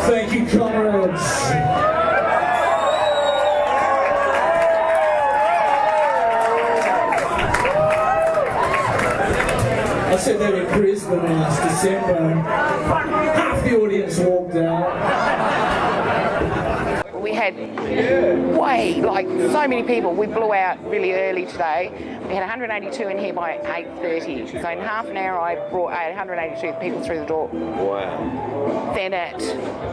Thank you, comrades. I said that in Brisbane last December. Half the audience walked out. We had so many people. We blew out really early today. We had 182 in here by 8:30. So in half an hour I brought 182 people through the door. Wow. Then at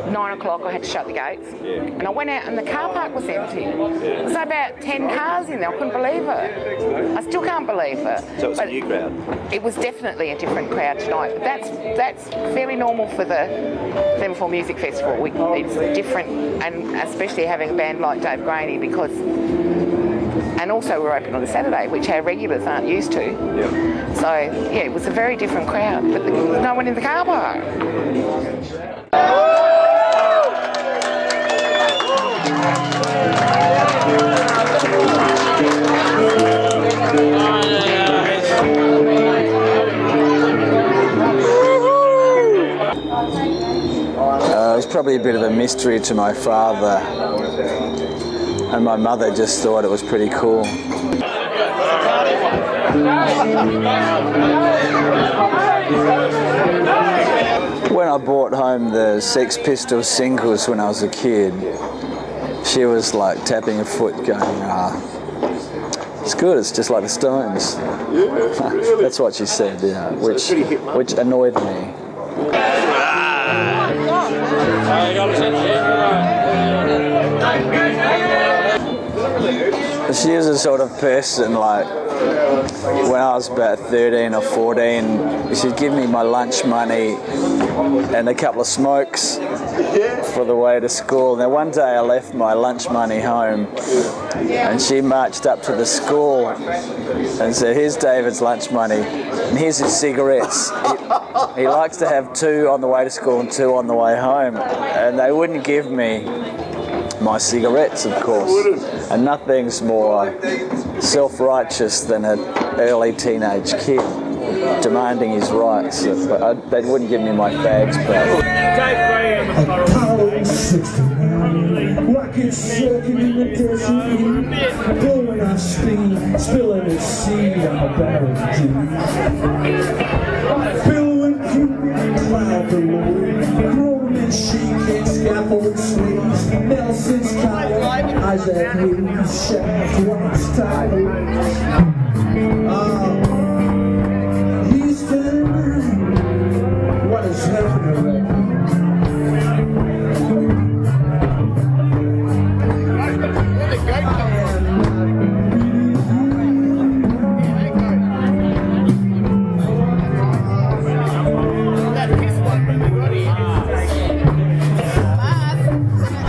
9 o'clock I had to shut the gates. Yeah. And I went out and the car park was empty. Yeah. There was about 10 cars in there. I couldn't believe it. I still can't believe it. So it was a new crowd? It was definitely a different crowd tonight. But that's fairly normal for the Semaphore Music Festival. It's different, and especially having a band like Dave Graney, because and also we're open on a Saturday, which our regulars aren't used to. Yep. So yeah, it was a very different crowd, but there was no one in the car park. It was probably a bit of a mystery to my father, and my mother just thought it was pretty cool. When I brought home the Sex Pistols singles when I was a kid, she was like tapping her foot going, it's good, it's just like the Stones. Yeah, really? That's what she said, yeah, which annoyed me. She is a sort of person, like, when I was about 13 or 14, she'd give me my lunch money and a couple of smokes for the way to school. Now one day I left my lunch money home and she marched up to the school and said, here's David's lunch money and here's his cigarettes. He likes to have 2 on the way to school and 2 on the way home. And they wouldn't give me my cigarettes, of course. And nothing's more self-righteous than an early teenage kid demanding his rights. But they wouldn't give me my fags back. Apollo 69, rocket circuit in the desert heat, blowing our steam, spilling the seed on the barrel deep. Billowing Cupid, cloud the Lord, Roman chic and scaffold swings, Nelson's tower, Isaac Hayes, Shaft, Watts Tower. Houston, what is happening right now?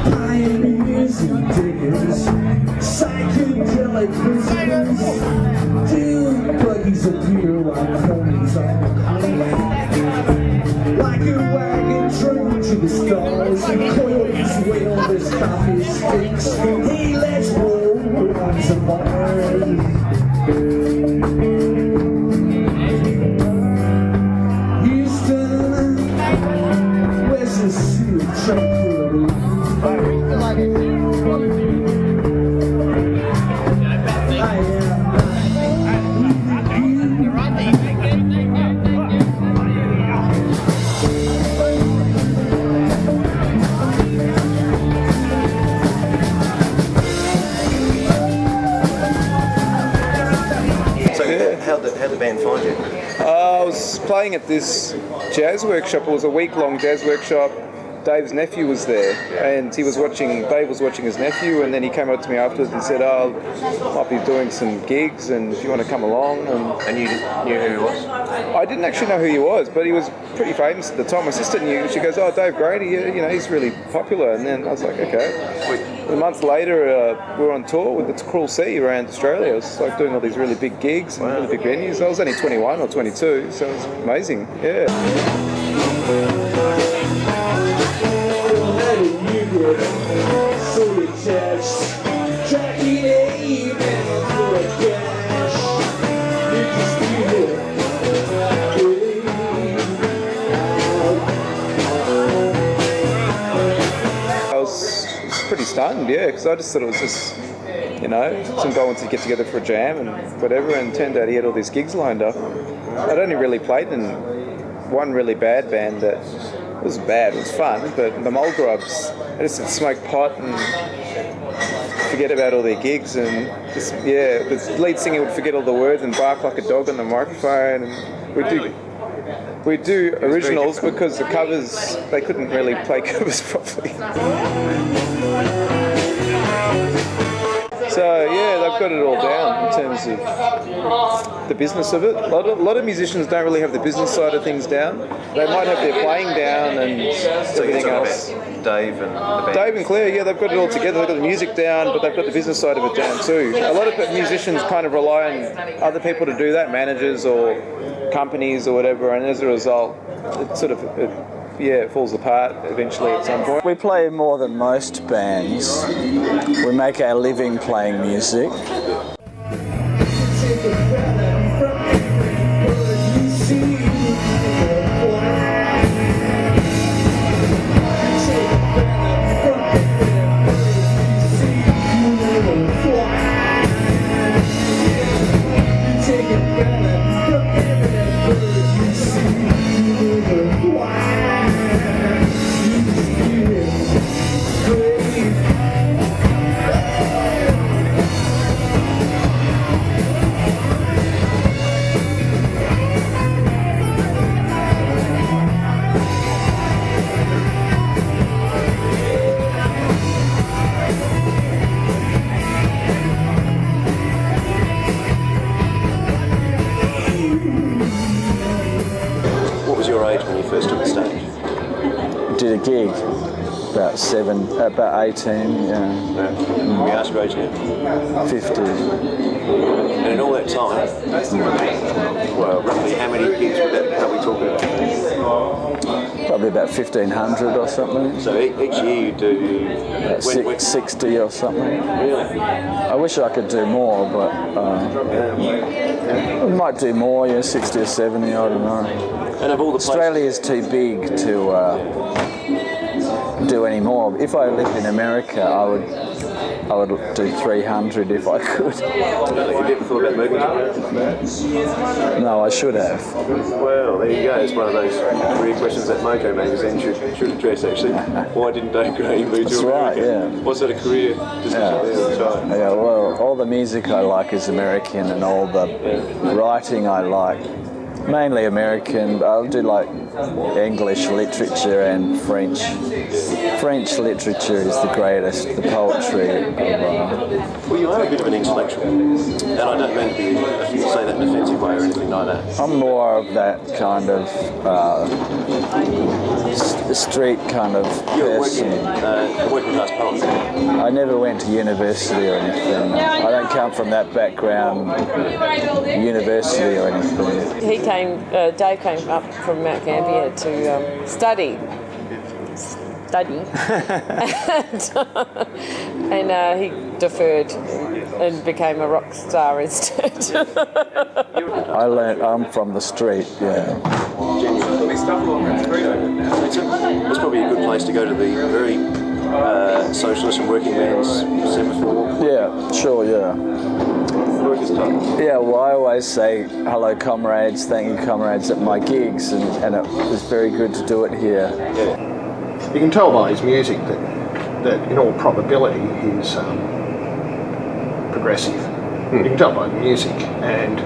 Pioneers and diggers, psychedelic prisoners, dune buggies appear like ponies on the like a wagon train to the stars, and coyotes wail as coffee sticks. Hey, let's roll, we're on to Mars. Houston, where's the sea of tranquility? How'd the band find you? I was playing at this jazz workshop. It was a week-long jazz workshop. Dave's nephew was there, and Dave was watching his nephew, and then he came up to me afterwards and said, I might be doing some gigs, and if you want to come along. And you knew who he was? I didn't actually know who he was, but he was pretty famous at the time. My sister knew. She goes, Dave Graney, he's really popular. And then I was like, okay. A month later, we were on tour with the Cruel Sea around Australia. I was like doing all these really big gigs and really big venues. I was only 21 or 22, so it was amazing. Yeah. stunned, yeah, because I just thought it was just, you know, some guy wanted to get together for a jam and whatever, and turned out he had all these gigs lined up. I'd only really played in one really bad band that was bad, it was fun, but the Mole Grubs, I just would smoke pot and forget about all their gigs, and just, yeah, the lead singer would forget all the words and bark like a dog on the microphone, and we'd do originals because the covers, they couldn't really play covers properly. So yeah, they've got it all down in terms of the business of it. A lot of musicians don't really have the business side of things down. They might have their playing down and everything else. Dave and the band. Dave and Claire, yeah, they've got it all together. They've got the music down, but they've got the business side of it down too. A lot of musicians kind of rely on other people to do that, managers or companies or whatever, and as a result, it sort of, it falls apart eventually at some point. We play more than most bands. We make our living playing music. What was your age when you first took the stage? Did a gig, about 18, yeah. Can we ask your age now? 50. And in all that time, well, roughly how many gigs are we talking about? Probably about 1,500 or something. So each year you do... About 60 or something. Really? I wish I could do more, but I might do more, 60 or 70, I don't know. And of all the places... Australia is too big to do any more. If I lived in America, I would do 300 if I could. Have you ever thought about moving to America? No, I should have. Well, there you go. It's one of those career questions that Mojo magazine should address, actually. Why didn't Dave Graney move to America? That's right, yeah. What sort of career decision there? Right. Yeah, well, all the music I like is American, and all the writing I like, mainly American. I'll do like English literature and French. French literature is the greatest, the poetry of... Well, you are a bit of an intellectual, and I don't mean to be, if you say that in an offensive way or anything like that. I'm more of that kind of street kind of person. Working class poet. I never went to university or anything. I don't come from that background, university or anything. Dave came up from Mount Gambier to study, and he deferred and became a rock star instead. I'm from the street, yeah. It's probably a good place to go to the very socialist and working man's Semaphore. Yeah, sure, yeah. Workers' Club. Yeah, well, I always say hello, comrades, thank you, comrades, at my gigs, and it was very good to do it here. Yeah. You can tell by his music that in all probability he's progressive. You can tell by the music, and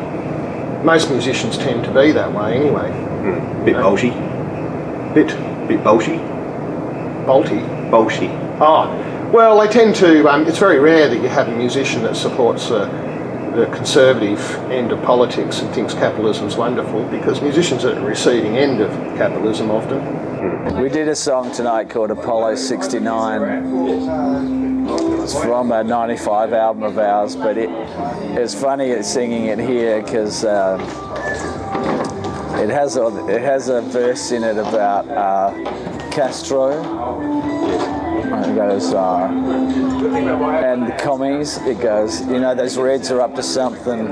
most musicians tend to be that way anyway. Bit bolshy. Bit bolshy. bolty. Bolshy. Ah, well, they tend to. It's very rare that you have a musician that supports the conservative end of politics and thinks capitalism's wonderful, because musicians are at the receiving end of capitalism often. We did a song tonight called Apollo 69. It's from a 95 album of ours, but it's funny singing it here because it has a verse in it about Castro. It goes, and the commies, it goes, those Reds are up to something.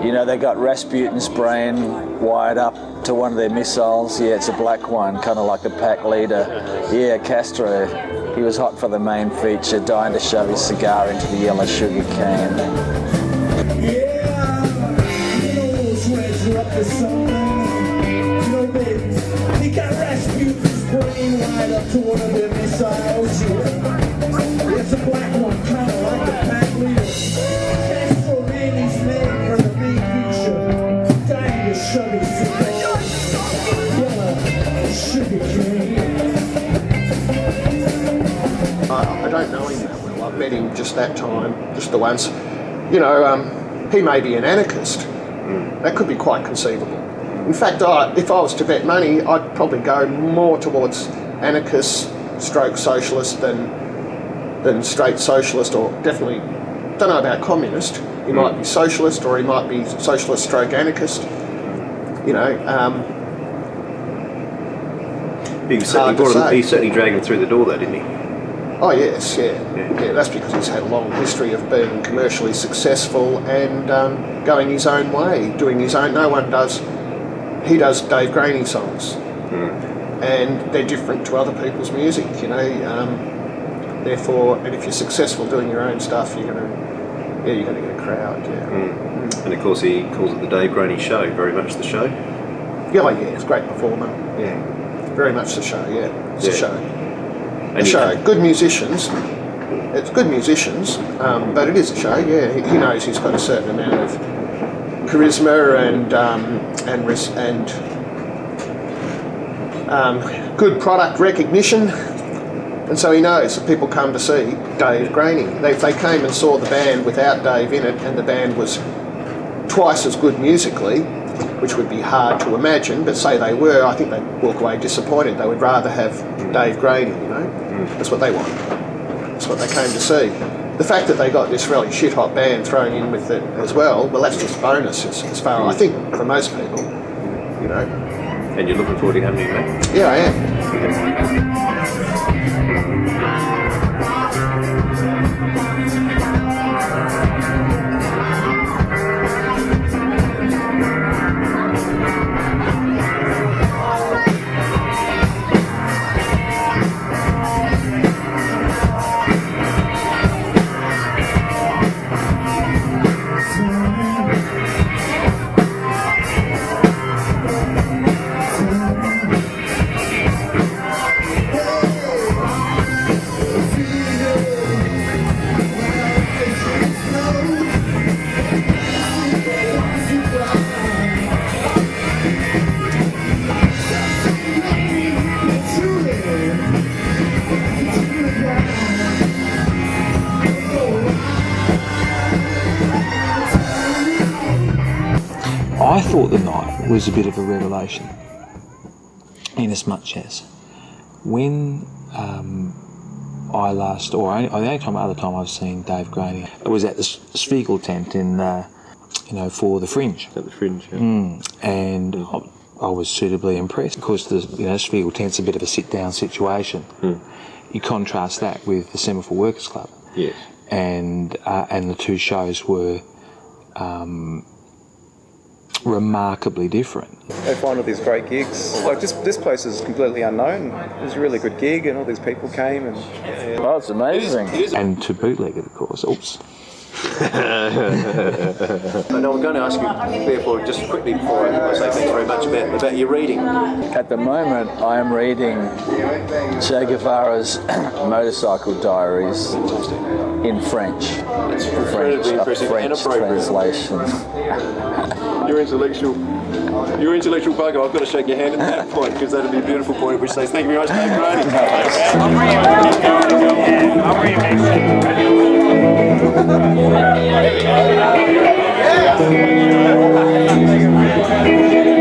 You know, they got Rasputin's brain wired up to one of their missiles. Yeah, it's a black one, kind of like a pack leader. Yeah, Castro, he was hot for the main feature, dying to shove his cigar into the yellow sugar cane. Yeah, you know those reds are up to something. You know, they got Rasputin's brain wired up to one of their missiles. Yeah. It's a black one, kind of like a pack leader. Castro ran his name from the main feature, dying to shove his cigar, yellow sugar cane. I don't know him that well. I've met him just that time, just the once. You know, he may be an anarchist. That could be quite conceivable. In fact, if I was to bet money, I'd probably go more towards anarchist stroke socialist than straight socialist, or definitely, don't know about communist. He might be socialist, or he might be socialist stroke anarchist. You know, He certainly dragged him through the door though, didn't he? oh yes, yeah. That's because he's had a long history of being commercially successful and going his own way, doing his own. No one does. He does Dave Graney songs, and they're different to other people's music. You know, therefore, and if you're successful doing your own stuff, you're gonna get a crowd. Yeah. And of course, he calls it the Dave Graney Show. Very much the show. Yeah, oh, yeah. It's a great performer. Yeah, very much the show. Yeah, it's a show. A show. Good musicians. It's good musicians, but it is a show. Yeah, he knows he's got a certain amount of charisma and good product recognition, and so he knows that people come to see Dave Graney. If they came and saw the band without Dave in it, and the band was twice as good musically, which would be hard to imagine, but say they were, I think they'd walk away disappointed. They would rather have Dave Graney, you know. That's what they want. That's what they came to see. The fact that they got this really shit-hot band thrown in with it as well, that's just bonus as far, I think, for most people, you know. And you're looking forward to having him back? Yeah, I am. I thought the night was a bit of a revelation, in as much as when I last, or the only other time I've seen Dave Graney, it was at the Spiegel tent in, for the Fringe. At the Fringe, yeah. And I was suitably impressed. Of course, the Spiegel tent's a bit of a sit-down situation. You contrast that with the Semaphore Workers Club. Yes. And the two shows were remarkably different. They find all these great gigs. Like this place is completely unknown. It was a really good gig, and all these people came. And Oh, it's amazing. And to bootleg it, of course. Oops. And I'm going to ask you, therefore, just quickly before I say thanks very much, about your reading. At the moment, I am reading Che Guevara's Motorcycle Diaries in French. It's incredibly impressive and appropriate. Translation. Your intellectual bugger, I've got to shake your hand at that point, because that'd be a beautiful point at which says thank you very much, Dave Graney. I'll bring you next.